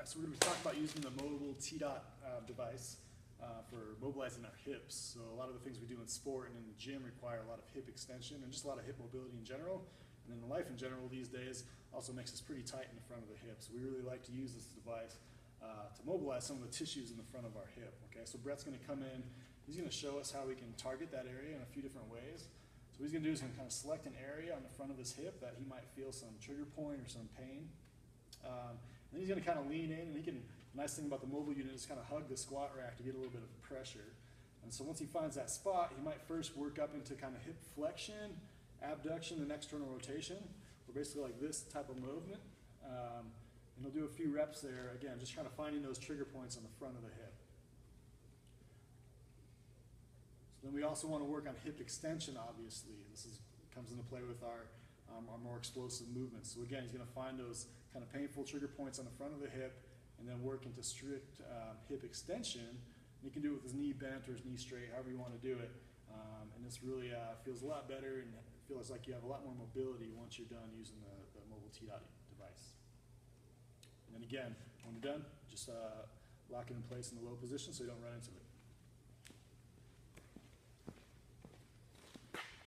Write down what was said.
Alright, so we're going to be talking about using the mobile T-dot device for mobilizing our hips. So a lot of the things we do in sport and in the gym require a lot of hip extension and just a lot of hip mobility in general. And in life in general these days also makes us pretty tight in the front of the hip. So we really like to use this device to mobilize some of the tissues in the front of our hip. Okay, so Brett's going to come in. He's going to show us how we can target that area in a few different ways. So what he's going to do is kind of select an area on the front of his hip that he might feel some trigger point or some pain. And he's going to kind of lean in, and he can, the nice thing about the mobile unit is kind of hug the squat rack to get a little bit of pressure. And so once he finds that spot, he might first work up into kind of hip flexion, abduction, and external rotation, or basically like this type of movement. And he'll do a few reps there, again, just kind of finding those trigger points on the front of the hip. So then we also want to work on hip extension, obviously. This comes into play with our more explosive movements. So again, he's going to find those kind of painful trigger points on the front of the hip and then work into strict hip extension. And he can do it with his knee bent or his knee straight, however you want to do it. And this really feels a lot better and feels like you have a lot more mobility once you're done using the mobile T-dot device. And then again, when you're done, just lock it in place in the low position so you don't run into it.